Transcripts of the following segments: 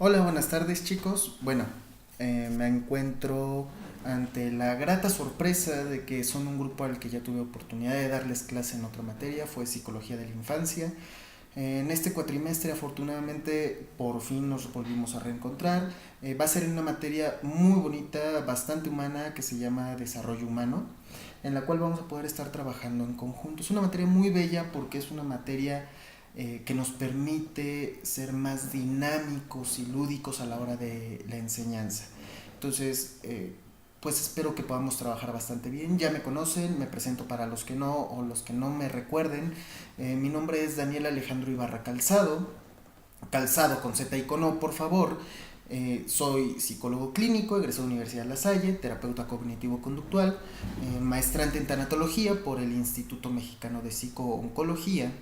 Hola, buenas tardes chicos. Bueno, me encuentro ante la grata sorpresa de que son un grupo al que ya tuve oportunidad de darles clase en otra materia, fue Psicología de la Infancia. En este cuatrimestre afortunadamente por fin nos volvimos a reencontrar. Va a ser en una materia muy bonita, bastante humana, que se llama Desarrollo Humano, en la cual vamos a poder estar trabajando en conjunto. Es una materia muy bella porque es una materia que nos permite ser más dinámicos y lúdicos a la hora de la enseñanza. Entonces, pues espero que podamos trabajar bastante bien. Ya me conocen, me presento para los que no o los que no me recuerden. Mi nombre es Daniel Alejandro Ibarra Calzado, Calzado con Z y con O, por favor. Soy psicólogo clínico, egresado de la Universidad de La Salle, terapeuta cognitivo-conductual, maestrante en tanatología por el Instituto Mexicano de Psico-Oncología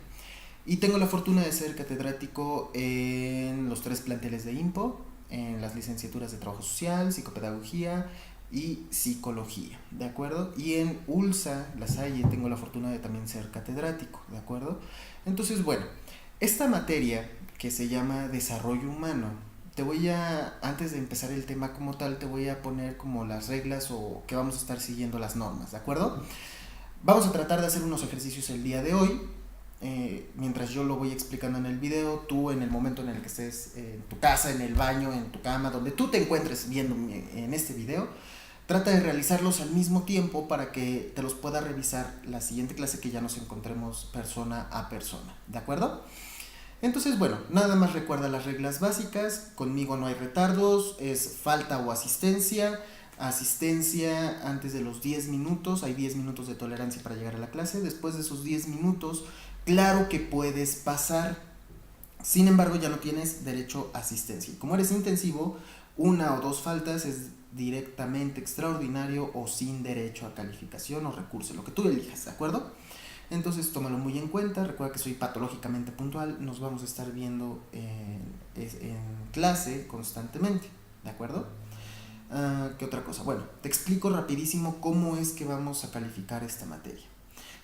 y tengo la fortuna de ser catedrático en los tres planteles de IMPO, en las licenciaturas de Trabajo Social, Psicopedagogía y Psicología, ¿de acuerdo? Y en ULSA, La Salle, tengo la fortuna de también ser catedrático, ¿de acuerdo? Entonces, bueno, esta materia que se llama Desarrollo Humano, antes de empezar el tema como tal, te voy a poner como las reglas o que vamos a estar siguiendo las normas, ¿de acuerdo? Vamos a tratar de hacer unos ejercicios el día de hoy. Mientras yo lo voy explicando en el video, tú en el momento en el que estés en tu casa, en el baño, en tu cama, donde tú te encuentres viendo en este video, trata de realizarlos al mismo tiempo para que te los pueda revisar la siguiente clase que ya nos encontremos persona a persona, ¿de acuerdo? Entonces, bueno, nada más recuerda las reglas básicas. Conmigo no hay retardos, es falta o asistencia. Asistencia antes de los 10 minutos, hay 10 minutos de tolerancia para llegar a la clase. Después de esos 10 minutos, claro que puedes pasar. Sin embargo, ya no tienes derecho a asistencia. Y como eres intensivo, una o dos faltas es directamente extraordinario o sin derecho a calificación o recurso, lo que tú elijas, ¿de acuerdo? Entonces tómalo muy en cuenta, recuerda que soy patológicamente puntual, nos vamos a estar viendo en clase constantemente, ¿de acuerdo? ¿Qué otra cosa? Bueno, te explico rapidísimo cómo es que vamos a calificar esta materia.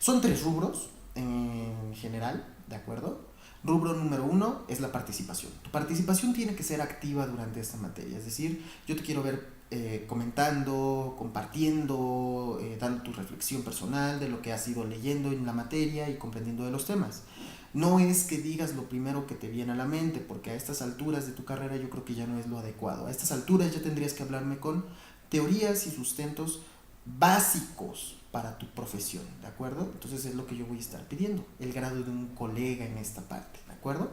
Son tres rubros en general, ¿de acuerdo? Rubro número uno es la participación. Tu participación tiene que ser activa durante esta materia, es decir, yo te quiero ver comentando, compartiendo, dando tu reflexión personal de lo que has ido leyendo en la materia y comprendiendo de los temas. No es que digas lo primero que te viene a la mente, porque a estas alturas de tu carrera yo creo que ya no es lo adecuado. A estas alturas ya tendrías que hablarme con teorías y sustentos básicos para tu profesión, ¿de acuerdo? Entonces es lo que yo voy a estar pidiendo, el grado de un colega en esta parte, ¿de acuerdo?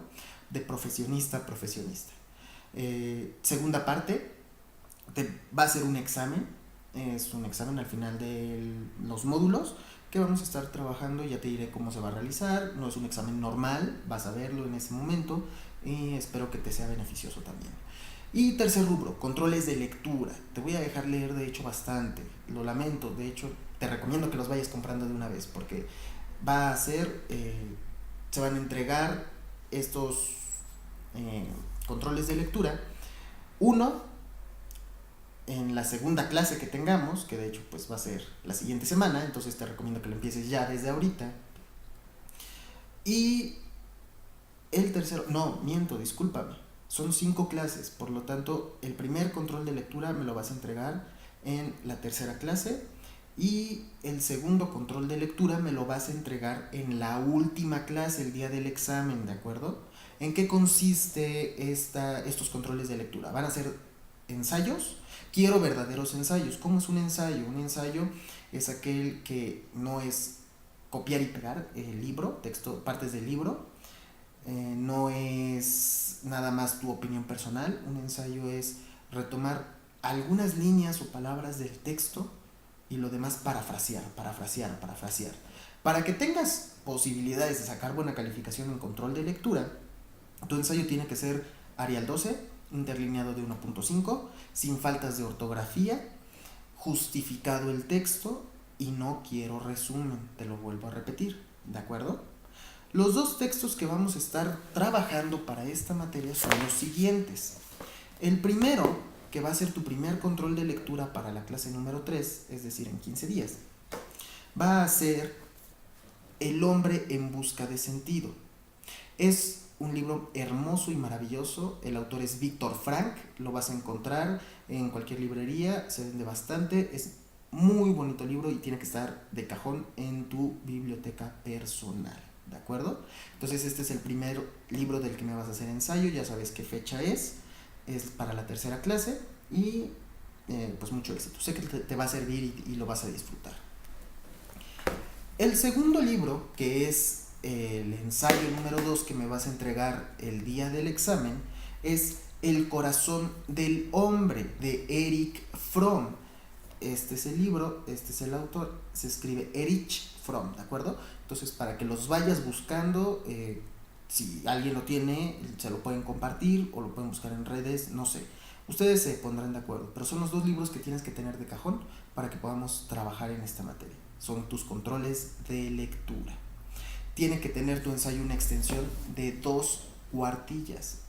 De profesionista a profesionista. Segunda parte, va a ser un examen, es un examen al final de los módulos que vamos a estar trabajando, ya te diré cómo se va a realizar, no es un examen normal, vas a verlo en ese momento y espero que te sea beneficioso también. Y tercer rubro, controles de lectura. Te voy a dejar leer de hecho bastante, lo lamento, de hecho te recomiendo que los vayas comprando de una vez porque va a ser, se van a entregar estos controles de lectura. Uno, en la segunda clase que tengamos, que de hecho pues va a ser la siguiente semana, entonces te recomiendo que lo empieces ya desde ahorita. Y el tercero, no, miento, discúlpame, son 5 clases, por lo tanto el primer control de lectura me lo vas a entregar en la tercera clase y el segundo control de lectura me lo vas a entregar en la última clase, el día del examen, ¿de acuerdo? ¿En qué consiste estos controles de lectura? Van a ser ensayos. Quiero verdaderos ensayos. ¿Cómo es un ensayo? Un ensayo es aquel que no es copiar y pegar el libro, texto, partes del libro. No es nada más tu opinión personal. Un ensayo es retomar algunas líneas o palabras del texto y lo demás parafrasear. Para que tengas posibilidades de sacar buena calificación en control de lectura, tu ensayo tiene que ser Arial 12, interlineado de 1.5, sin faltas de ortografía, justificado el texto y no quiero resumen, te lo vuelvo a repetir, ¿de acuerdo? Los dos textos que vamos a estar trabajando para esta materia son los siguientes. El primero, que va a ser tu primer control de lectura para la clase número 3, es decir, en 15 días, va a ser El hombre en busca de sentido. Es un libro hermoso y maravilloso. El autor es Viktor Frank, lo vas a encontrar en cualquier librería, se vende bastante, es muy bonito libro y tiene que estar de cajón en tu biblioteca personal, ¿de acuerdo? Entonces este es el primer libro del que me vas a hacer ensayo, ya sabes qué fecha es para la tercera clase y pues mucho éxito, sé que te va a servir y lo vas a disfrutar. El segundo libro, que es el ensayo número 2 que me vas a entregar el día del examen, es El corazón del hombre, de Erich Fromm. Este es el libro, este es el autor, se escribe Erich Fromm, ¿de acuerdo? Entonces, para que los vayas buscando, si alguien lo tiene, se lo pueden compartir o lo pueden buscar en redes, no sé. Ustedes se pondrán de acuerdo, pero son los dos libros que tienes que tener de cajón para que podamos trabajar en esta materia. Son tus controles de lectura. Tiene que tener tu ensayo una extensión de 2 cuartillas.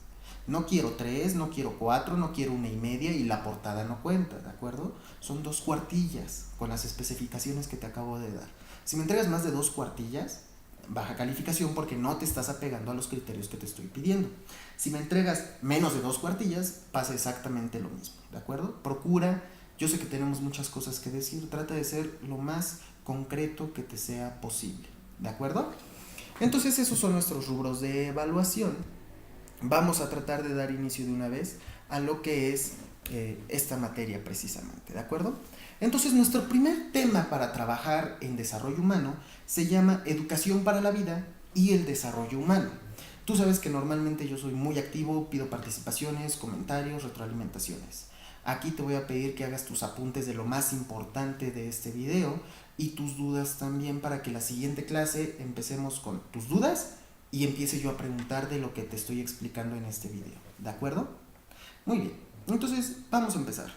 No quiero 3, no quiero 4, no quiero 1.5 y la portada no cuenta, ¿de acuerdo? Son 2 cuartillas con las especificaciones que te acabo de dar. Si me entregas más de 2 cuartillas, baja calificación porque no te estás apegando a los criterios que te estoy pidiendo. Si me entregas menos de 2 cuartillas, pasa exactamente lo mismo, ¿de acuerdo? Procura, yo sé que tenemos muchas cosas que decir, trata de ser lo más concreto que te sea posible, ¿de acuerdo? Entonces esos son nuestros rubros de evaluación. Vamos a tratar de dar inicio de una vez a lo que es esta materia precisamente, ¿de acuerdo? Entonces nuestro primer tema para trabajar en desarrollo humano se llama Educación para la Vida y el Desarrollo Humano. Tú sabes que normalmente yo soy muy activo, pido participaciones, comentarios, retroalimentaciones. Aquí te voy a pedir que hagas tus apuntes de lo más importante de este video y tus dudas también para que la siguiente clase empecemos con tus dudas y empiece yo a preguntar de lo que te estoy explicando en este video, ¿de acuerdo? Muy bien, entonces vamos a empezar.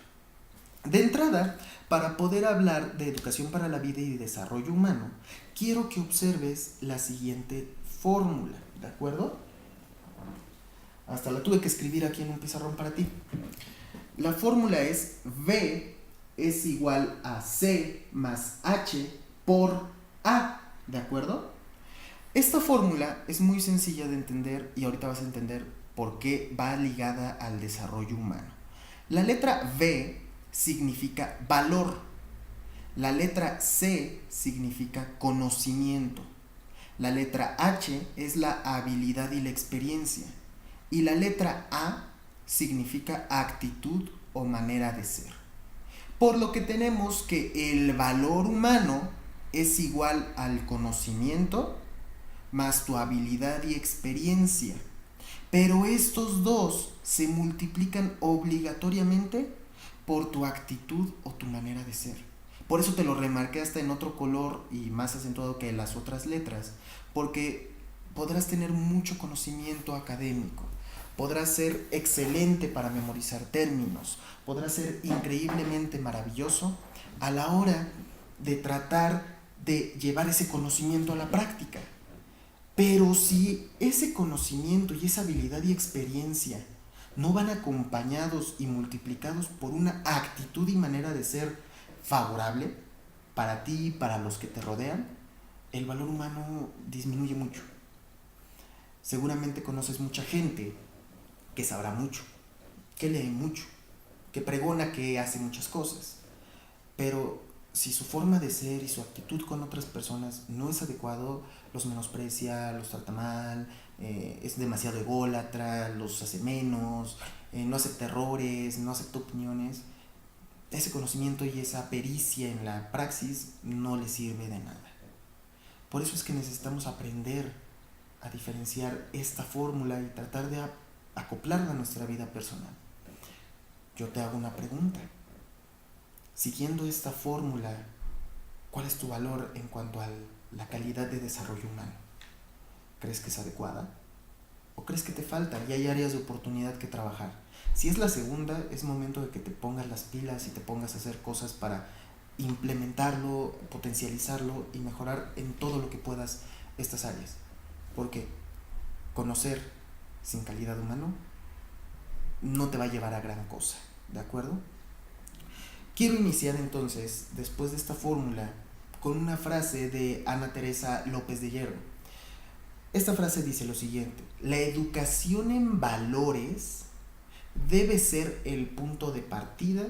De entrada, para poder hablar de educación para la vida y desarrollo humano, quiero que observes la siguiente fórmula, ¿de acuerdo? Hasta la tuve que escribir aquí en un pizarrón para ti. La fórmula es V es igual a C más H por A, ¿de acuerdo? Esta fórmula es muy sencilla de entender y ahorita vas a entender por qué va ligada al desarrollo humano. La letra V significa valor, la letra C significa conocimiento, la letra H es la habilidad y la experiencia y la letra A significa actitud o manera de ser. Por lo que tenemos que el valor humano es igual al conocimiento más tu habilidad y experiencia. Pero estos dos se multiplican obligatoriamente por tu actitud o tu manera de ser. Por eso te lo remarqué hasta en otro color y más acentuado que las otras letras, porque podrás tener mucho conocimiento académico, podrás ser excelente para memorizar términos, podrás ser increíblemente maravilloso a la hora de tratar de llevar ese conocimiento a la práctica. Pero si ese conocimiento y esa habilidad y experiencia no van acompañados y multiplicados por una actitud y manera de ser favorable para ti y para los que te rodean, el valor humano disminuye mucho. Seguramente conoces mucha gente que sabrá mucho, que lee mucho, que pregona, que hace muchas cosas, pero si su forma de ser y su actitud con otras personas no es adecuado, los menosprecia, los trata mal, es demasiado ególatra, los hace menos, no acepta errores, no acepta opiniones, ese conocimiento y esa pericia en la praxis no le sirve de nada. Por eso es que necesitamos aprender a diferenciar esta fórmula y tratar de acoplarla a nuestra vida personal. Yo te hago una pregunta. Siguiendo esta fórmula, ¿cuál es tu valor en cuanto a la calidad de desarrollo humano? ¿Crees que es adecuada? ¿O crees que te falta y hay áreas de oportunidad que trabajar? Si es la segunda, es momento de que te pongas las pilas y te pongas a hacer cosas para implementarlo, potencializarlo y mejorar en todo lo que puedas estas áreas. Porque conocer sin calidad humana no te va a llevar a gran cosa, ¿de acuerdo? Quiero iniciar entonces, después de esta fórmula, con una frase de Ana Teresa López de Hierro. Esta frase dice lo siguiente: la educación en valores debe ser el punto de partida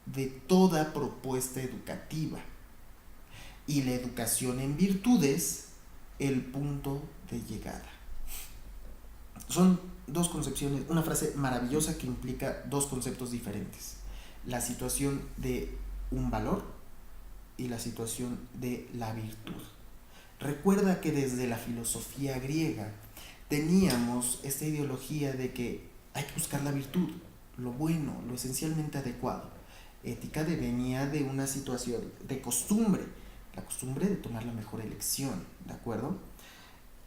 de toda propuesta educativa y la educación en virtudes el punto de llegada. Son dos concepciones, una frase maravillosa que implica dos conceptos diferentes: la situación de un valor y la situación de la virtud. Recuerda que desde la filosofía griega teníamos esta ideología de que hay que buscar la virtud, lo bueno, lo esencialmente adecuado. Ética venía de una situación de costumbre, la costumbre de tomar la mejor elección, ¿de acuerdo?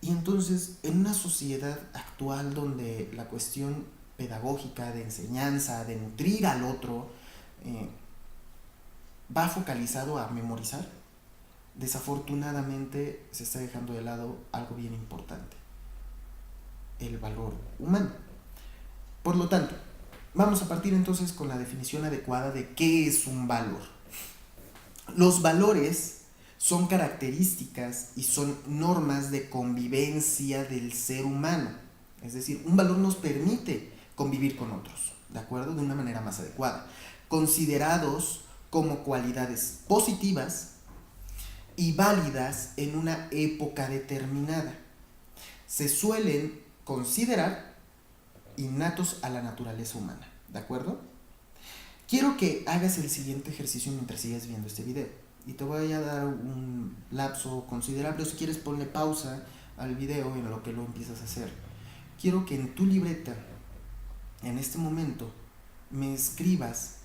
Y entonces, en una sociedad actual donde la cuestión pedagógica, de enseñanza, de nutrir al otro, va focalizado a memorizar, desafortunadamente se está dejando de lado algo bien importante: el valor humano. Por lo tanto, vamos a partir entonces con la definición adecuada de qué es un valor. Los valores son características y son normas de convivencia del ser humano. Es decir, un valor nos permite convivir con otros, ¿de acuerdo? De una manera más adecuada, considerados como cualidades positivas y válidas en una época determinada. Se suelen considerar innatos a la naturaleza humana, ¿de acuerdo? Quiero que hagas el siguiente ejercicio mientras sigas viendo este video y te voy a dar un lapso considerable, o si quieres ponle pausa al video en lo que lo empiezas a hacer. Quiero que en tu libreta, en este momento, me escribas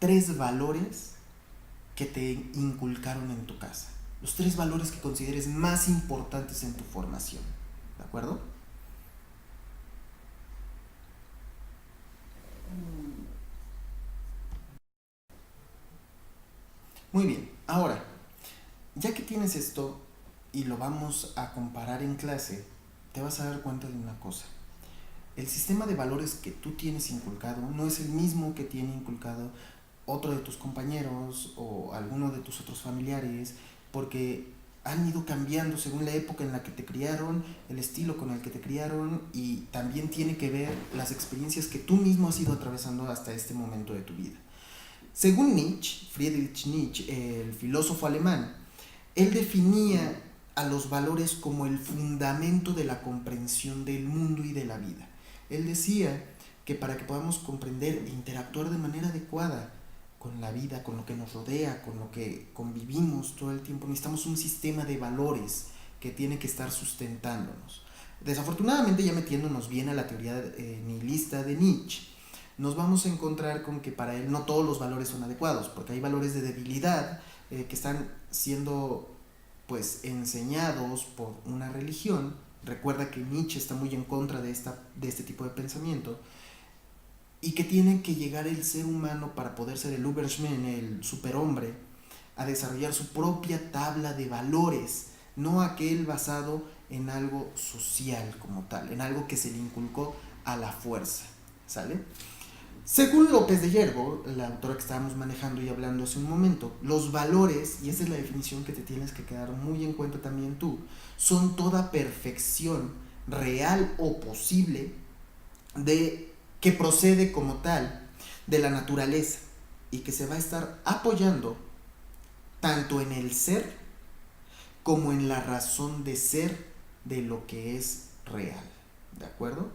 3 valores que te inculcaron en tu casa, los 3 valores que consideres más importantes en tu formación, ¿de acuerdo? Muy bien, ahora, ya que tienes esto y lo vamos a comparar en clase, te vas a dar cuenta de una cosa: el sistema de valores que tú tienes inculcado no es el mismo que tiene inculcado otro de tus compañeros o alguno de tus otros familiares, porque han ido cambiando según la época en la que te criaron, el estilo con el que te criaron, y también tiene que ver las experiencias que tú mismo has ido atravesando hasta este momento de tu vida. Según Nietzsche, Friedrich Nietzsche, el filósofo alemán, él definía a los valores como el fundamento de la comprensión del mundo y de la vida. Él decía que para que podamos comprender e interactuar de manera adecuada con la vida, con lo que nos rodea, con lo que convivimos todo el tiempo, necesitamos un sistema de valores que tiene que estar sustentándonos. Desafortunadamente, ya metiéndonos bien a la teoría nihilista de Nietzsche, nos vamos a encontrar con que para él no todos los valores son adecuados, porque hay valores de debilidad que están siendo pues enseñados por una religión. Recuerda que Nietzsche está muy en contra de este tipo de pensamiento, y que tiene que llegar el ser humano para poder ser el Übermensch, el superhombre, a desarrollar su propia tabla de valores, no aquel basado en algo social como tal, en algo que se le inculcó a la fuerza, ¿sale? Según López de Yerbo, la autora que estábamos manejando y hablando hace un momento, los valores, y esa es la definición que te tienes que quedar muy en cuenta también tú, son toda perfección real o posible que procede como tal de la naturaleza y que se va a estar apoyando tanto en el ser como en la razón de ser de lo que es real, ¿de acuerdo?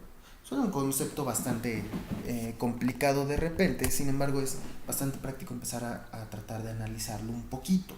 Suena un concepto bastante complicado de repente, sin embargo es bastante práctico empezar a tratar de analizarlo un poquito.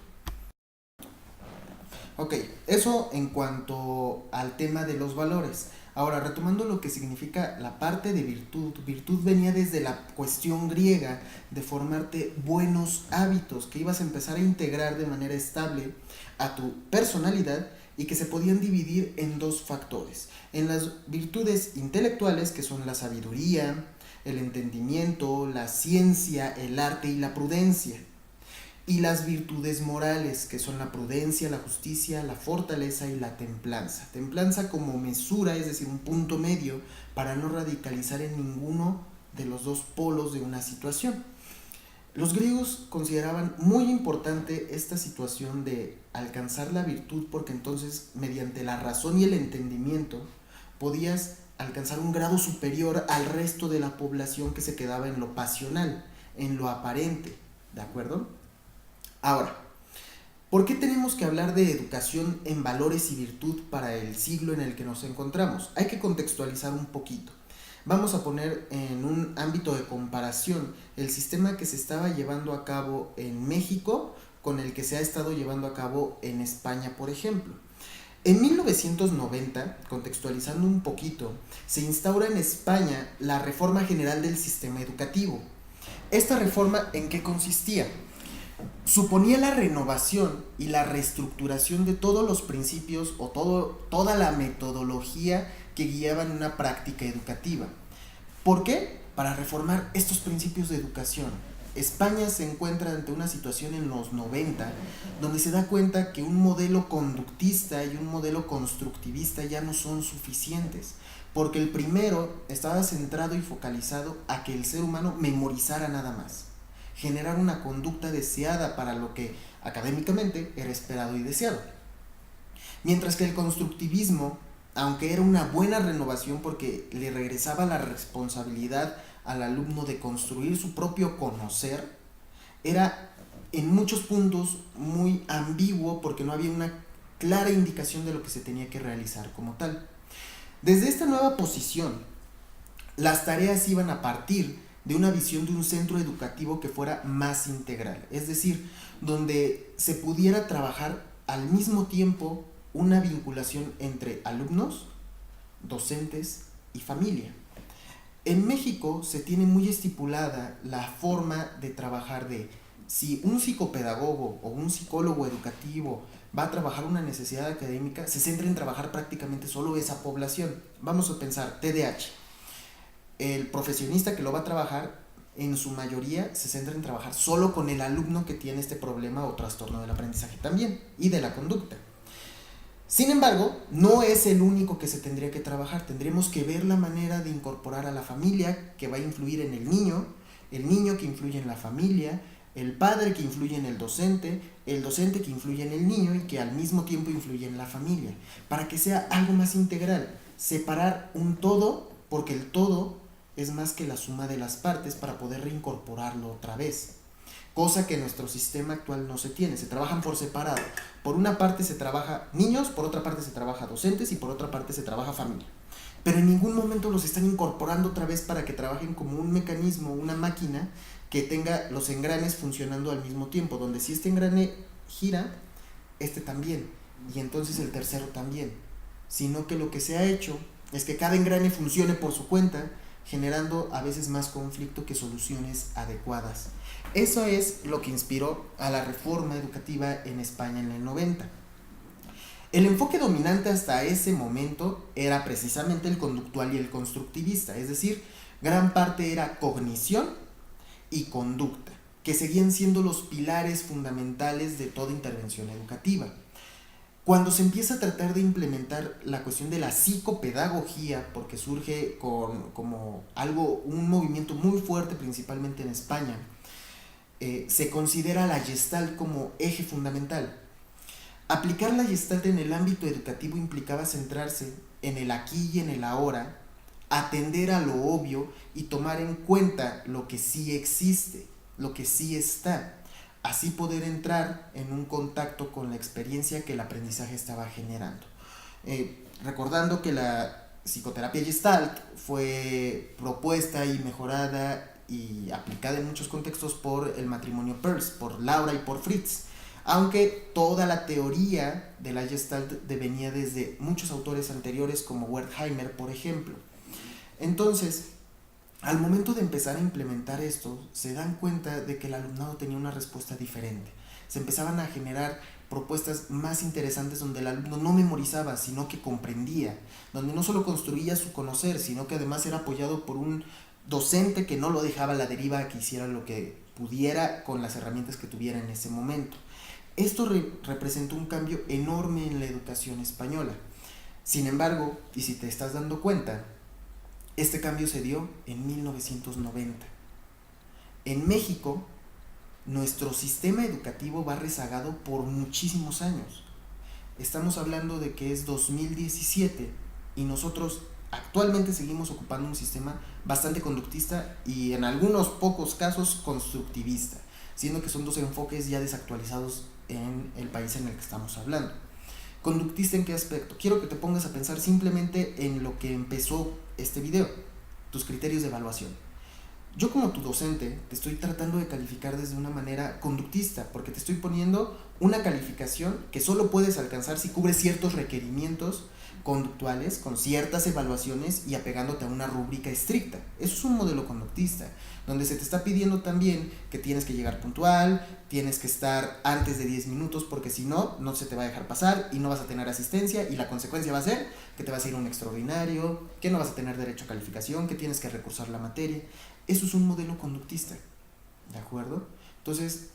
Ok, eso en cuanto al tema de los valores. Ahora, retomando lo que significa la parte de virtud. Virtud venía desde la cuestión griega de formarte buenos hábitos que ibas a empezar a integrar de manera estable a tu personalidad y que se podían dividir en 2 factores. En las virtudes intelectuales, que son la sabiduría, el entendimiento, la ciencia, el arte y la prudencia. Y las virtudes morales, que son la prudencia, la justicia, la fortaleza y la templanza. Templanza como mesura, es decir, un punto medio para no radicalizar en ninguno de los 2 polos de una situación. Los griegos consideraban muy importante esta situación de alcanzar la virtud porque entonces mediante la razón y el entendimiento podías alcanzar un grado superior al resto de la población que se quedaba en lo pasional, en lo aparente, ¿de acuerdo? Ahora, ¿por qué tenemos que hablar de educación en valores y virtud para el siglo en el que nos encontramos? Hay que contextualizar un poquito. Vamos a poner en un ámbito de comparación el sistema que se estaba llevando a cabo en México con el que se ha estado llevando a cabo en España, por ejemplo. En 1990, contextualizando un poquito, se instaura en España la Reforma General del Sistema Educativo. ¿Esta reforma en qué consistía? Suponía la renovación y la reestructuración de todos los principios o toda la metodología que guiaban una práctica educativa. ¿Por qué? Para reformar estos principios de educación. España se encuentra ante una situación en los 90 donde se da cuenta que un modelo conductista y un modelo constructivista ya no son suficientes, porque el primero estaba centrado y focalizado a que el ser humano memorizara nada más, generar una conducta deseada para lo que académicamente era esperado y deseado. Mientras que el constructivismo, aunque era una buena renovación porque le regresaba la responsabilidad al alumno de construir su propio conocer, era en muchos puntos muy ambiguo porque no había una clara indicación de lo que se tenía que realizar como tal. Desde esta nueva posición, las tareas iban a partir de una visión de un centro educativo que fuera más integral, es decir, donde se pudiera trabajar al mismo tiempo una vinculación entre alumnos, docentes y familia. En México se tiene muy estipulada la forma de trabajar de si un psicopedagogo o un psicólogo educativo va a trabajar una necesidad académica, se centra en trabajar prácticamente solo esa población. Vamos a pensar TDAH. El profesionista que lo va a trabajar, en su mayoría, se centra en trabajar solo con el alumno que tiene este problema o trastorno del aprendizaje también y de la conducta. Sin embargo, no es el único que se tendría que trabajar. Tendríamos que ver la manera de incorporar a la familia que va a influir en el niño que influye en la familia, el padre que influye en el docente que influye en el niño y que al mismo tiempo influye en la familia, para que sea algo más integral. Separar un todo, porque el todo es más que la suma de las partes para poder reincorporarlo otra vez. Cosa que en nuestro sistema actual no se tiene, se trabajan por separado. Por una parte se trabaja niños, por otra parte se trabaja docentes y por otra parte se trabaja familia. Pero en ningún momento los están incorporando otra vez para que trabajen como un mecanismo, una máquina que tenga los engranes funcionando al mismo tiempo, donde si este engrane gira, este también, y entonces el tercero también. Sino que lo que se ha hecho es que cada engrane funcione por su cuenta, generando a veces más conflicto que soluciones adecuadas. Eso es lo que inspiró a la reforma educativa en España en el 90. El enfoque dominante hasta ese momento era precisamente el conductual y el constructivista, es decir, gran parte era cognición y conducta, que seguían siendo los pilares fundamentales de toda intervención educativa. Cuando se empieza a tratar de implementar la cuestión de la psicopedagogía, porque surge como algo, un movimiento muy fuerte principalmente en España, se considera la Gestalt como eje fundamental. Aplicar la Gestalt en el ámbito educativo implicaba centrarse en el aquí y en el ahora, atender a lo obvio y tomar en cuenta lo que sí existe, lo que sí está. Así poder entrar en un contacto con la experiencia que el aprendizaje estaba generando. Recordando que la psicoterapia Gestalt fue propuesta y mejorada y aplicada en muchos contextos por el matrimonio Peirce, por Laura y por Fritz, aunque toda la teoría de la Gestalt venía desde muchos autores anteriores como Wertheimer, por ejemplo. Entonces, al momento de empezar a implementar esto, se dan cuenta de que el alumnado tenía una respuesta diferente. Se empezaban a generar propuestas más interesantes donde el alumno no memorizaba, sino que comprendía, donde no solo construía su conocer, sino que además era apoyado por un docente que no lo dejaba a la deriva, que hiciera lo que pudiera con las herramientas que tuviera en ese momento. Esto representó un cambio enorme en la educación española. Sin embargo, y si te estás dando cuenta, este cambio se dio en 1990. En México, Nuestro sistema educativo va rezagado por muchísimos años. Estamos hablando de que es 2017 y nosotros actualmente seguimos ocupando un sistema bastante conductista y en algunos pocos casos constructivista, siendo que son dos enfoques ya desactualizados en el país en el que estamos hablando. ¿Conductista en qué aspecto? Quiero que te pongas a pensar simplemente en lo que empezó este video, tus criterios de evaluación. Yo como tu docente te estoy tratando de calificar desde una manera conductista, porque te estoy poniendo una calificación que solo puedes alcanzar si cubres ciertos requerimientos conductuales con ciertas evaluaciones y apegándote a una rúbrica estricta. Eso es un modelo conductista, donde se te está pidiendo también que tienes que llegar puntual, tienes que estar antes de 10 minutos porque si no, no se te va a dejar pasar y no vas a tener asistencia y la consecuencia va a ser que te vas a ir a un extraordinario, que no vas a tener derecho a calificación, que tienes que recursar la materia. Eso es un modelo conductista, ¿de acuerdo? Entonces,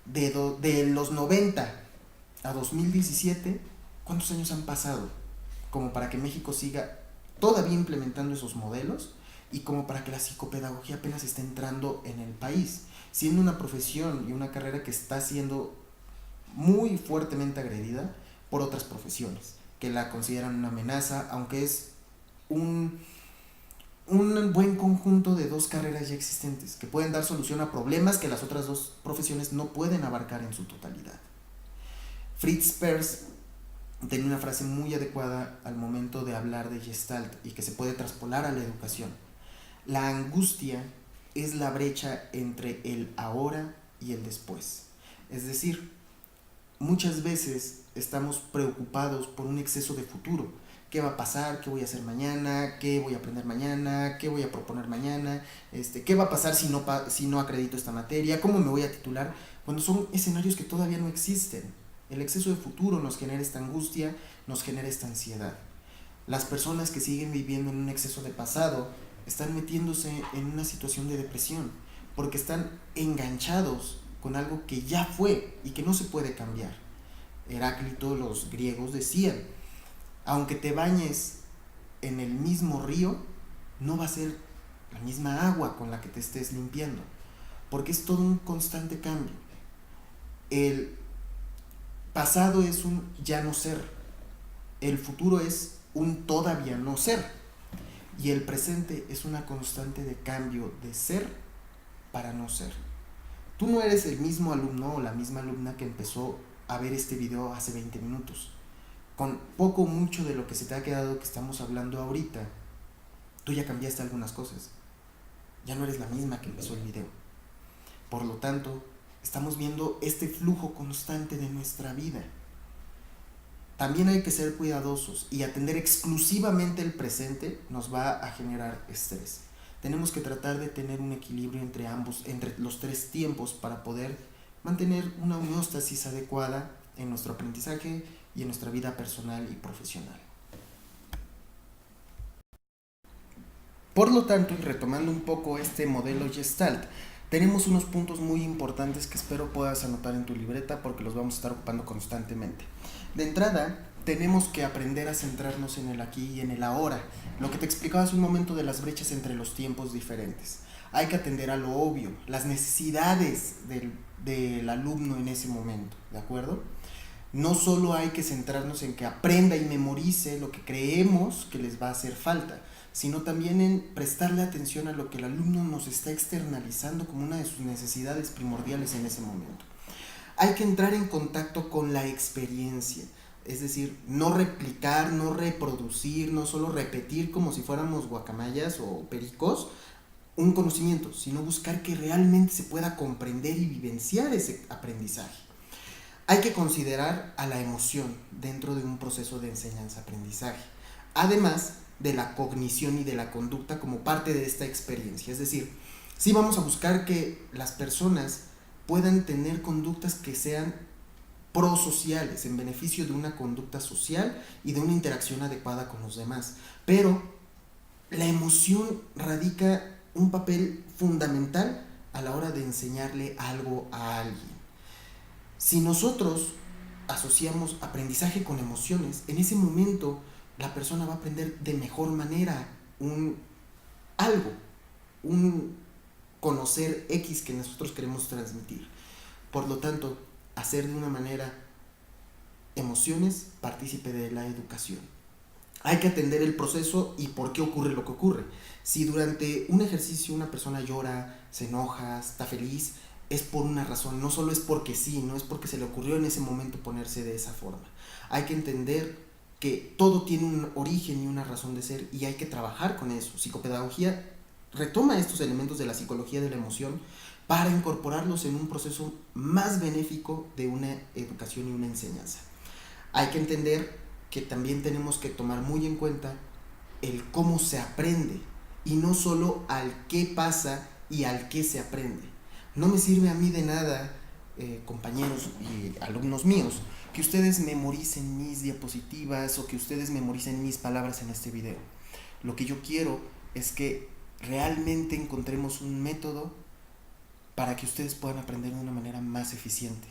de los 90 a 2017, ¿cuántos años han pasado? Como para que México siga todavía implementando esos modelos y como para que la psicopedagogía apenas esté entrando en el país, siendo una profesión y una carrera que está siendo muy fuertemente agredida por otras profesiones, que la consideran una amenaza, aunque es un buen conjunto de dos carreras ya existentes que pueden dar solución a problemas que las otras dos profesiones no pueden abarcar en su totalidad. Fritz Perls tenía una frase muy adecuada al momento de hablar de Gestalt y que se puede traspolar a la educación. La angustia es la brecha entre el ahora y el después. Es decir, muchas veces estamos preocupados por un exceso de futuro. ¿Qué va a pasar? ¿Qué voy a hacer mañana? ¿Qué voy a aprender mañana? ¿Qué voy a proponer mañana? ¿Qué va a pasar si no acredito esta materia? ¿Cómo me voy a titular? Cuando son escenarios que todavía no existen. El exceso de futuro nos genera esta angustia, nos genera esta ansiedad. Las personas que siguen viviendo en un exceso de pasado están metiéndose en una situación de depresión porque están enganchados con algo que ya fue y que no se puede cambiar. Heráclito, los griegos decían, aunque te bañes en el mismo río, no va a ser la misma agua con la que te estés limpiando, porque es todo un constante cambio. El pasado es un ya no ser, el futuro es un todavía no ser, y el presente es una constante de cambio de ser para no ser. Tú no eres el mismo alumno o la misma alumna que empezó a ver este video hace 20 minutos. Con poco o mucho de lo que se te ha quedado que estamos hablando ahorita, tú ya cambiaste algunas cosas. Ya no eres la misma que empezó el video. Por lo tanto, estamos viendo este flujo constante de nuestra vida. También hay que ser cuidadosos y atender exclusivamente el presente nos va a generar estrés. Tenemos que tratar de tener un equilibrio entre los tres tiempos para poder mantener una homeostasis adecuada en nuestro aprendizaje y en nuestra vida personal y profesional. Por lo tanto, y retomando un poco este modelo Gestalt, tenemos unos puntos muy importantes que espero puedas anotar en tu libreta porque los vamos a estar ocupando constantemente. De entrada, tenemos que aprender a centrarnos en el aquí y en el ahora, lo que te explicaba hace un momento de las brechas entre los tiempos diferentes. Hay que atender a lo obvio, las necesidades del alumno en ese momento, ¿de acuerdo? No solo hay que centrarnos en que aprenda y memorice lo que creemos que les va a hacer falta, sino también en prestarle atención a lo que el alumno nos está externalizando como una de sus necesidades primordiales en ese momento. Hay que entrar en contacto con la experiencia, es decir, no replicar, no reproducir, no solo repetir como si fuéramos guacamayas o pericos un conocimiento, sino buscar que realmente se pueda comprender y vivenciar ese aprendizaje. Hay que considerar a la emoción dentro de un proceso de enseñanza-aprendizaje, además de la cognición y de la conducta como parte de esta experiencia. Es decir, sí vamos a buscar que las personas puedan tener conductas que sean prosociales, en beneficio de una conducta social y de una interacción adecuada con los demás. Pero la emoción radica un papel fundamental a la hora de enseñarle algo a alguien. Si nosotros asociamos aprendizaje con emociones, en ese momento la persona va a aprender de mejor manera un conocer X que nosotros queremos transmitir. Por lo tanto, hacer de una manera emociones partícipe de la educación. Hay que atender el proceso y por qué ocurre lo que ocurre. Si durante un ejercicio una persona llora, se enoja, está feliz, es por una razón, no solo es porque sí, no es porque se le ocurrió en ese momento ponerse de esa forma. Hay que entender que todo tiene un origen y una razón de ser y hay que trabajar con eso. Psicopedagogía retoma estos elementos de la psicología de la emoción para incorporarlos en un proceso más benéfico de una educación y una enseñanza. Hay que entender que también tenemos que tomar muy en cuenta el cómo se aprende y no solo al qué pasa y al qué se aprende. No me sirve a mí de nada, compañeros y alumnos míos, que ustedes memoricen mis diapositivas o que ustedes memoricen mis palabras en este video. Lo que yo quiero es que realmente encontremos un método para que ustedes puedan aprender de una manera más eficiente,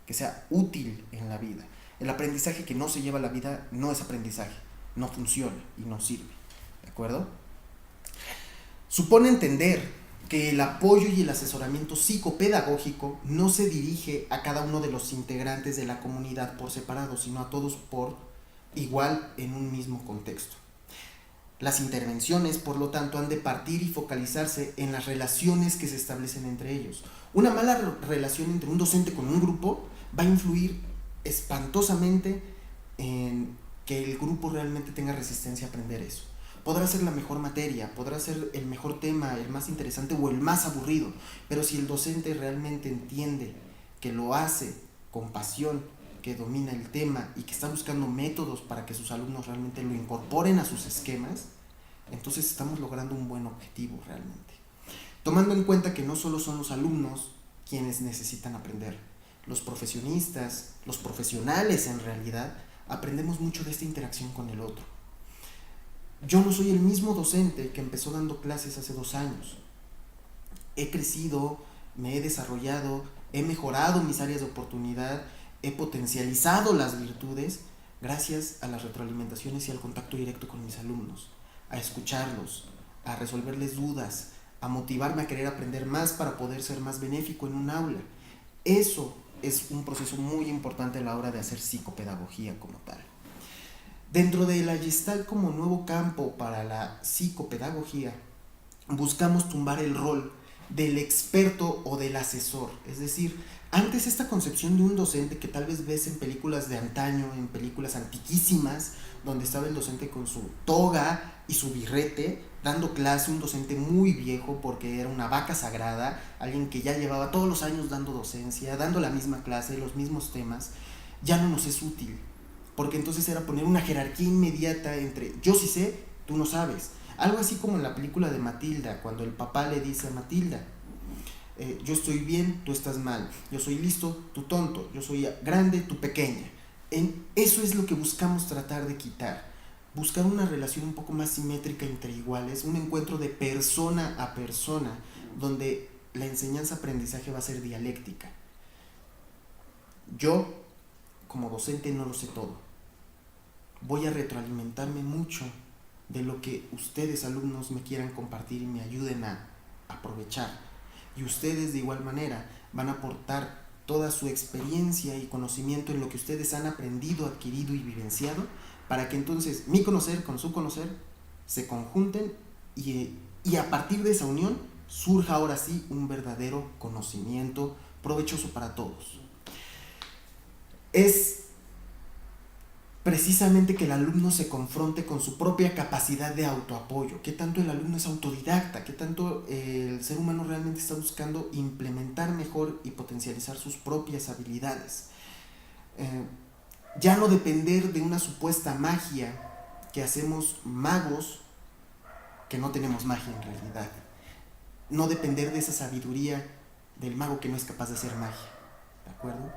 que sea útil en la vida. El aprendizaje que no se lleva a la vida no es aprendizaje, no funciona y no sirve. ¿De acuerdo? Supone entender que el apoyo y el asesoramiento psicopedagógico no se dirige a cada uno de los integrantes de la comunidad por separado, sino a todos por igual en un mismo contexto. Las intervenciones, por lo tanto, han de partir y focalizarse en las relaciones que se establecen entre ellos. Una mala relación entre un docente con un grupo va a influir espantosamente en que el grupo realmente tenga resistencia a aprender eso. Podrá ser la mejor materia, podrá ser el mejor tema, el más interesante o el más aburrido, pero si el docente realmente entiende que lo hace con pasión, que domina el tema y que está buscando métodos para que sus alumnos realmente lo incorporen a sus esquemas, entonces estamos logrando un buen objetivo realmente. Tomando en cuenta que no solo son los alumnos quienes necesitan aprender, los profesionistas, los profesionales en realidad, aprendemos mucho de esta interacción con el otro. Yo no soy el mismo docente que empezó dando clases hace 2 años. He crecido, me he desarrollado, he mejorado mis áreas de oportunidad, he potencializado las virtudes gracias a las retroalimentaciones y al contacto directo con mis alumnos, a escucharlos, a resolverles dudas, a motivarme a querer aprender más para poder ser más benéfico en un aula. Eso es un proceso muy importante a la hora de hacer psicopedagogía como tal. Dentro de la Gestalt como nuevo campo para la psicopedagogía, buscamos tumbar el rol del experto o del asesor. Es decir, antes esta concepción de un docente que tal vez ves en películas de antaño, en películas antiquísimas, donde estaba el docente con su toga y su birrete, dando clase, un docente muy viejo porque era una vaca sagrada, alguien que ya llevaba todos los años dando docencia, dando la misma clase, los mismos temas, ya no nos es útil. Porque entonces era poner una jerarquía inmediata entre yo sí sé, tú no sabes. Algo así como en la película de Matilda, cuando el papá le dice a Matilda, yo estoy bien, tú estás mal, yo soy listo, tú tonto, yo soy grande, tú pequeña. Eso es lo que buscamos tratar de quitar. Buscar una relación un poco más simétrica entre iguales, un encuentro de persona a persona, donde la enseñanza-aprendizaje va a ser dialéctica. Yo, como docente, no lo sé todo. Voy a retroalimentarme mucho de lo que ustedes, alumnos, me quieran compartir y me ayuden a aprovechar. Y ustedes, de igual manera, van a aportar toda su experiencia y conocimiento en lo que ustedes han aprendido, adquirido y vivenciado, para que entonces mi conocer con su conocer se conjunten y a partir de esa unión surja ahora sí un verdadero conocimiento provechoso para todos. Es precisamente que el alumno se confronte con su propia capacidad de autoapoyo, qué tanto el alumno es autodidacta, qué tanto el ser humano realmente está buscando implementar mejor y potencializar sus propias habilidades. Ya no depender de una supuesta magia que hacemos magos que no tenemos magia en realidad. No depender de esa sabiduría del mago que no es capaz de hacer magia. ¿De acuerdo?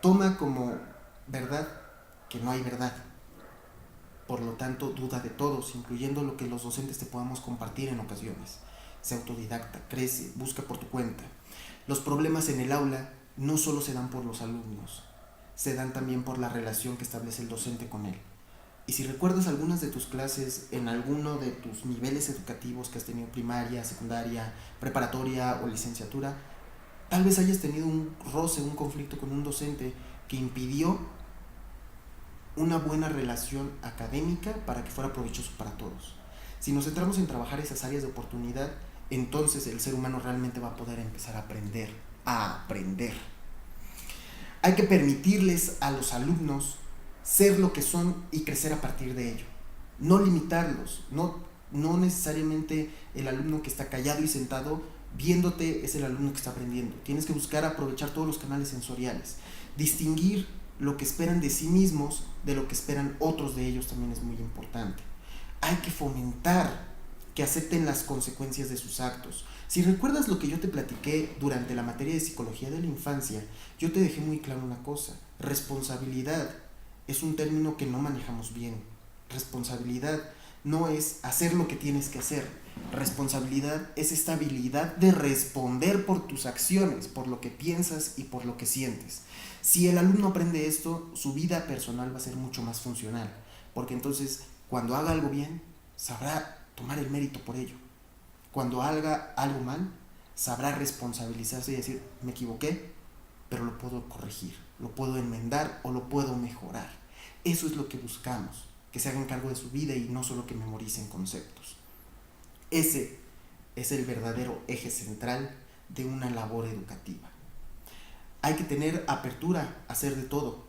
Toma como verdad que no hay verdad. Por lo tanto, duda de todos, incluyendo lo que los docentes te podamos compartir en ocasiones. Sé autodidacta, crece, busca por tu cuenta. Los problemas en el aula no solo se dan por los alumnos, se dan también por la relación que establece el docente con él. Y si recuerdas algunas de tus clases en alguno de tus niveles educativos que has tenido, primaria, secundaria, preparatoria o licenciatura, Tal vez hayas tenido un roce, un conflicto con un docente que impidió una buena relación académica para que fuera provechoso para todos. Si nos centramos en trabajar esas áreas de oportunidad, entonces el ser humano realmente va a poder empezar a aprender. Hay que permitirles a los alumnos ser lo que son y crecer a partir de ello. No limitarlos, no necesariamente el alumno que está callado y sentado viéndote es el alumno que está aprendiendo. Tienes que buscar aprovechar todos los canales sensoriales. Distinguir lo que esperan de sí mismos de lo que esperan otros de ellos también es muy importante. Hay que fomentar que acepten las consecuencias de sus actos. Si recuerdas lo que yo te platiqué durante la materia de psicología de la infancia, yo te dejé muy claro una cosa: responsabilidad es un término que no manejamos bien. Responsabilidad no es hacer lo que tienes que hacer. Responsabilidad es esta habilidad de responder por tus acciones, por lo que piensas y por lo que sientes. Si el alumno aprende esto, su vida personal va a ser mucho más funcional, porque entonces cuando haga algo bien, sabrá tomar el mérito por ello. Cuando haga algo mal, sabrá responsabilizarse y decir: me equivoqué, pero lo puedo corregir, lo puedo enmendar o lo puedo mejorar. Eso es lo que buscamos, que se hagan cargo de su vida y no solo que memoricen conceptos. Ese es el verdadero eje central de una labor educativa. Hay que tener apertura a hacer de todo.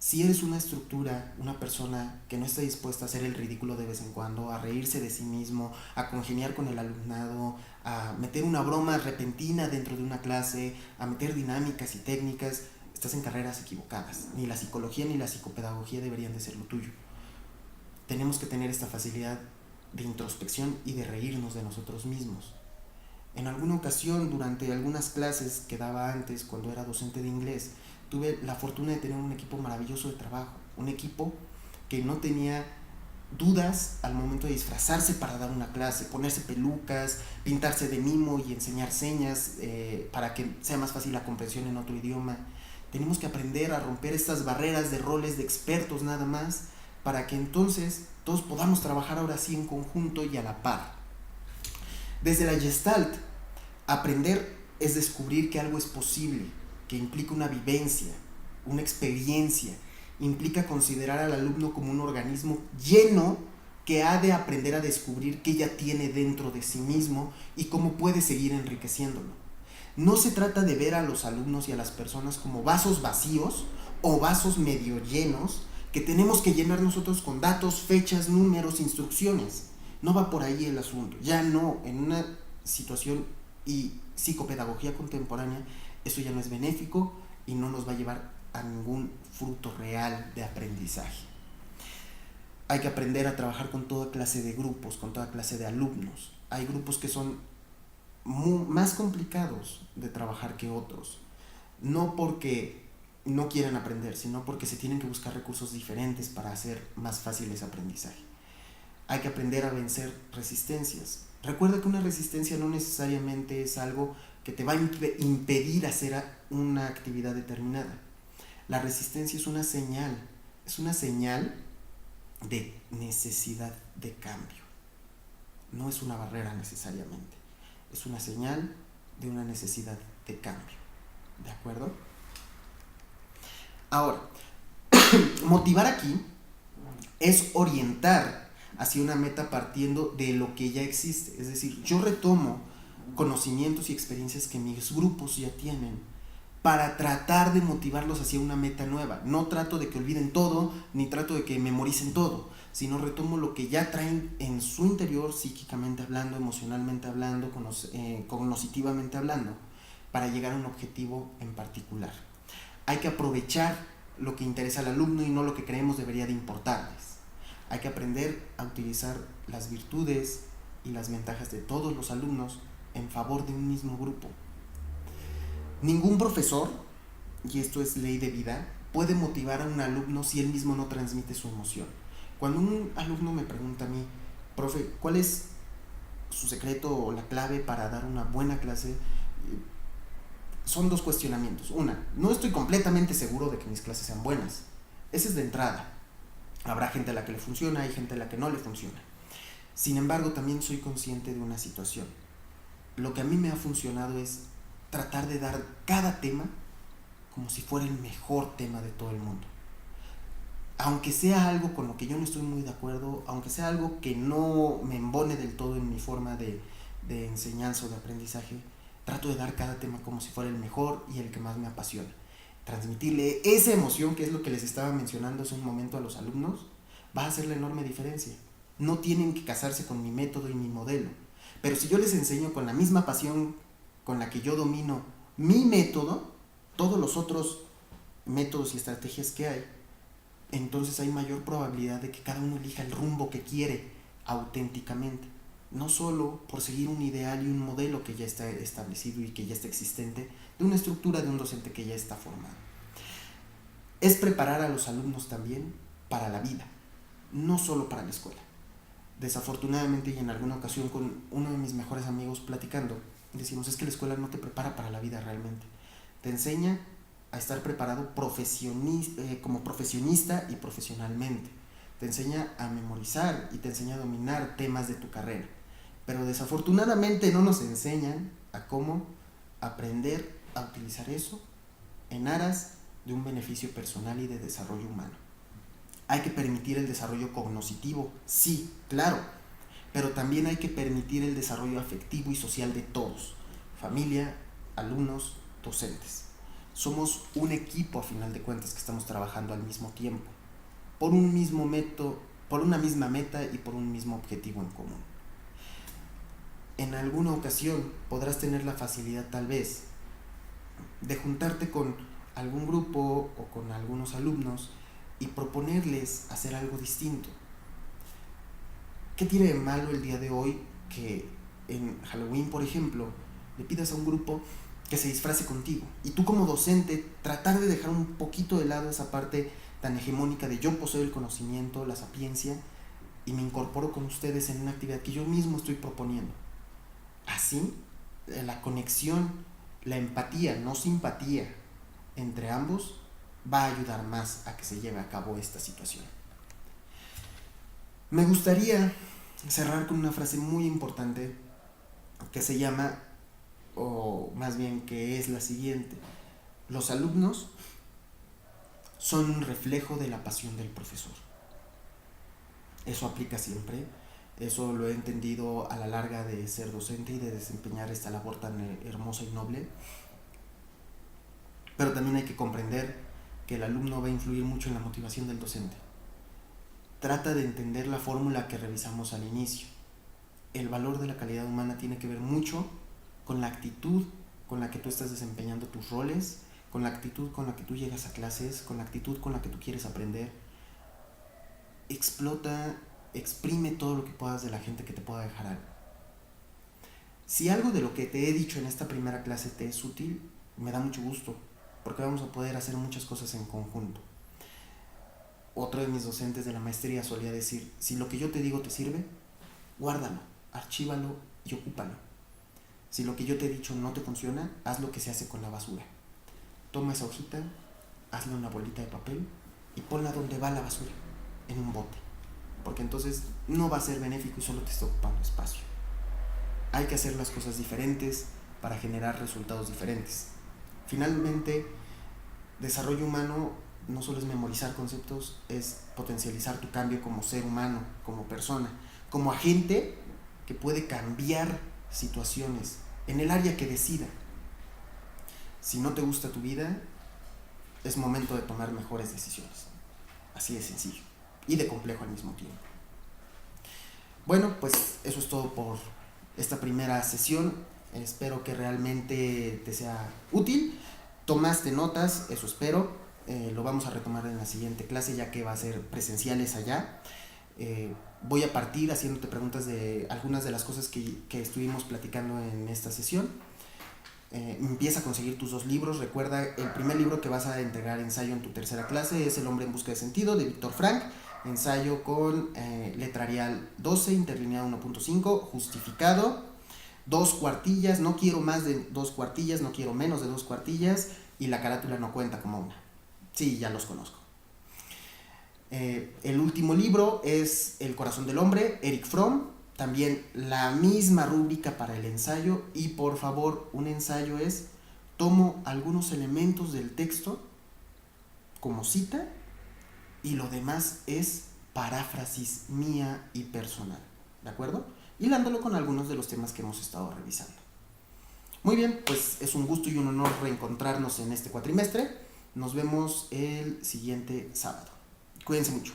Si eres una estructura, una persona que no está dispuesta a hacer el ridículo de vez en cuando, a reírse de sí mismo, a congeniar con el alumnado, a meter una broma repentina dentro de una clase, a meter dinámicas y técnicas, estás en carreras equivocadas. Ni la psicología ni la psicopedagogía deberían de ser lo tuyo. Tenemos que tener esta facilidad de introspección y de reírnos de nosotros mismos. En alguna ocasión, durante algunas clases que daba antes, cuando era docente de inglés, tuve la fortuna de tener un equipo maravilloso de trabajo, un equipo que no tenía dudas al momento de disfrazarse para dar una clase, ponerse pelucas, pintarse de mimo y enseñar señas para que sea más fácil la comprensión en otro idioma. Tenemos que aprender a romper estas barreras de roles de expertos nada más, para que entonces todos podamos trabajar ahora sí en conjunto y a la par. Desde la Gestalt, aprender es descubrir que algo es posible, que implica una vivencia, una experiencia, implica considerar al alumno como un organismo lleno que ha de aprender a descubrir qué ya tiene dentro de sí mismo y cómo puede seguir enriqueciéndolo. No se trata de ver a los alumnos y a las personas como vasos vacíos o vasos medio llenos que tenemos que llenar nosotros con datos, fechas, números, instrucciones. No va por ahí el asunto. Ya no, en una situación y psicopedagogía contemporánea, eso ya no es benéfico y no nos va a llevar a ningún fruto real de aprendizaje. Hay que aprender a trabajar con toda clase de grupos, con toda clase de alumnos. Hay grupos que son más complicados de trabajar que otros, no porque no quieran aprender, sino porque se tienen que buscar recursos diferentes para hacer más fácil ese aprendizaje. Hay que aprender a vencer resistencias. Recuerda que una resistencia no necesariamente es algo que te va a impedir hacer una actividad determinada. La resistencia es una señal de necesidad de cambio. No es una barrera necesariamente, es una señal de una necesidad de cambio. ¿De acuerdo? Ahora, motivar aquí es orientar hacia una meta partiendo de lo que ya existe. Es decir, yo retomo conocimientos y experiencias que mis grupos ya tienen para tratar de motivarlos hacia una meta nueva. No trato de que olviden todo, ni trato de que memoricen todo, sino retomo lo que ya traen en su interior, psíquicamente hablando, emocionalmente hablando, cognitivamente hablando, para llegar a un objetivo en particular. Hay que aprovechar lo que interesa al alumno y no lo que creemos debería de importarles. Hay que aprender a utilizar las virtudes y las ventajas de todos los alumnos en favor de un mismo grupo. Ningún profesor, y esto es ley de vida, puede motivar a un alumno si él mismo no transmite su emoción. Cuando un alumno me pregunta a mí: profe, ¿cuál es su secreto o la clave para dar una buena clase? Son dos cuestionamientos. Una, no estoy completamente seguro de que mis clases sean buenas. Ese es de entrada. Habrá gente a la que le funciona, hay gente a la que no le funciona. Sin embargo, también soy consciente de una situación. Lo que a mí me ha funcionado es tratar de dar cada tema como si fuera el mejor tema de todo el mundo. Aunque sea algo con lo que yo no estoy muy de acuerdo, aunque sea algo que no me embone del todo en mi forma de enseñanza o de aprendizaje, trato de dar cada tema como si fuera el mejor y el que más me apasiona. Transmitirle esa emoción, que es lo que les estaba mencionando hace un momento a los alumnos, va a hacer la enorme diferencia. No tienen que casarse con mi método y mi modelo, pero si yo les enseño con la misma pasión con la que yo domino mi método, todos los otros métodos y estrategias que hay, entonces hay mayor probabilidad de que cada uno elija el rumbo que quiere auténticamente, no solo por seguir un ideal y un modelo que ya está establecido y que ya está existente, de una estructura de un docente que ya está formado. Es preparar a los alumnos también para la vida, no solo para la escuela. Desafortunadamente, y en alguna ocasión con uno de mis mejores amigos platicando, decimos, es que la escuela no te prepara para la vida realmente. Te enseña a estar preparado como profesionista y profesionalmente. Te enseña a memorizar y te enseña a dominar temas de tu carrera. Pero desafortunadamente no nos enseñan a cómo aprender a utilizar eso en aras de un beneficio personal y de desarrollo humano. Hay que permitir el desarrollo cognoscitivo, sí, claro, pero también hay que permitir el desarrollo afectivo y social de todos, familia, alumnos, docentes. Somos un equipo a final de cuentas que estamos trabajando al mismo tiempo, por un mismo método, por una misma meta y por un mismo objetivo en común. En alguna ocasión podrás tener la facilidad tal vez de juntarte con algún grupo o con algunos alumnos y proponerles hacer algo distinto. ¿Qué tiene de malo el día de hoy que en Halloween, por ejemplo, le pidas a un grupo que se disfrace contigo y tú como docente tratar de dejar un poquito de lado esa parte tan hegemónica de yo poseo el conocimiento, la sapiencia, y me incorporo con ustedes en una actividad que yo mismo estoy proponiendo? Así, la conexión, la empatía, no simpatía, entre ambos va a ayudar más a que se lleve a cabo esta situación. Me gustaría cerrar con una frase muy importante que se llama, o más bien que es la siguiente: los alumnos son un reflejo de la pasión del profesor. Eso aplica siempre, eso lo he entendido a la larga de ser docente y de desempeñar esta labor tan hermosa y noble. Pero también hay que comprender que el alumno va a influir mucho en la motivación del docente. Trata de entender la fórmula que revisamos al inicio. El valor de la calidad humana tiene que ver mucho con la actitud con la que tú estás desempeñando tus roles, con la actitud con la que tú llegas a clases, con la actitud con la que tú quieres aprender. Explota, exprime todo lo que puedas de la gente que te pueda dejar algo. Si algo de lo que te he dicho en esta primera clase te es útil, me da mucho gusto, porque vamos a poder hacer muchas cosas en conjunto. Otro de mis docentes de la maestría solía decir, si lo que yo te digo te sirve, guárdalo, archívalo y ocúpalo. Si lo que yo te he dicho no te funciona, haz lo que se hace con la basura. Toma esa hojita, hazle una bolita de papel y ponla donde va la basura, en un bote, porque entonces no va a ser benéfico y solo te está ocupando espacio. Hay que hacer las cosas diferentes para generar resultados diferentes. Finalmente, desarrollo humano no solo es memorizar conceptos, es potencializar tu cambio como ser humano, como persona, como agente que puede cambiar situaciones en el área que decida. Si no te gusta tu vida, es momento de tomar mejores decisiones. Así de sencillo y de complejo al mismo tiempo. Bueno, pues eso es todo por esta primera sesión. Espero que realmente te sea útil. Tomaste notas, eso espero. Lo vamos a retomar en la siguiente clase, ya que va a ser presenciales allá. Voy a partir haciéndote preguntas de algunas de las cosas que estuvimos platicando en esta sesión. Empieza a conseguir tus 2 libros. Recuerda, el primer libro que vas a entregar ensayo en tu tercera clase es El hombre en busca de sentido, de Víctor Frank. Ensayo con letra Arial 12, interlineado 1.5, justificado, 2 cuartillas, no quiero más de 2 cuartillas, no quiero menos de 2 cuartillas, y la carátula no cuenta como una. Sí, ya los conozco. El último libro es El corazón del hombre, Eric Fromm. También la misma rúbrica para el ensayo, y por favor, un ensayo es tomo algunos elementos del texto como cita y lo demás es paráfrasis mía y personal, ¿de acuerdo? Hilándolo con algunos de los temas que hemos estado revisando. Muy bien, pues es un gusto y un honor reencontrarnos en este cuatrimestre. Nos vemos el siguiente sábado. Cuídense mucho.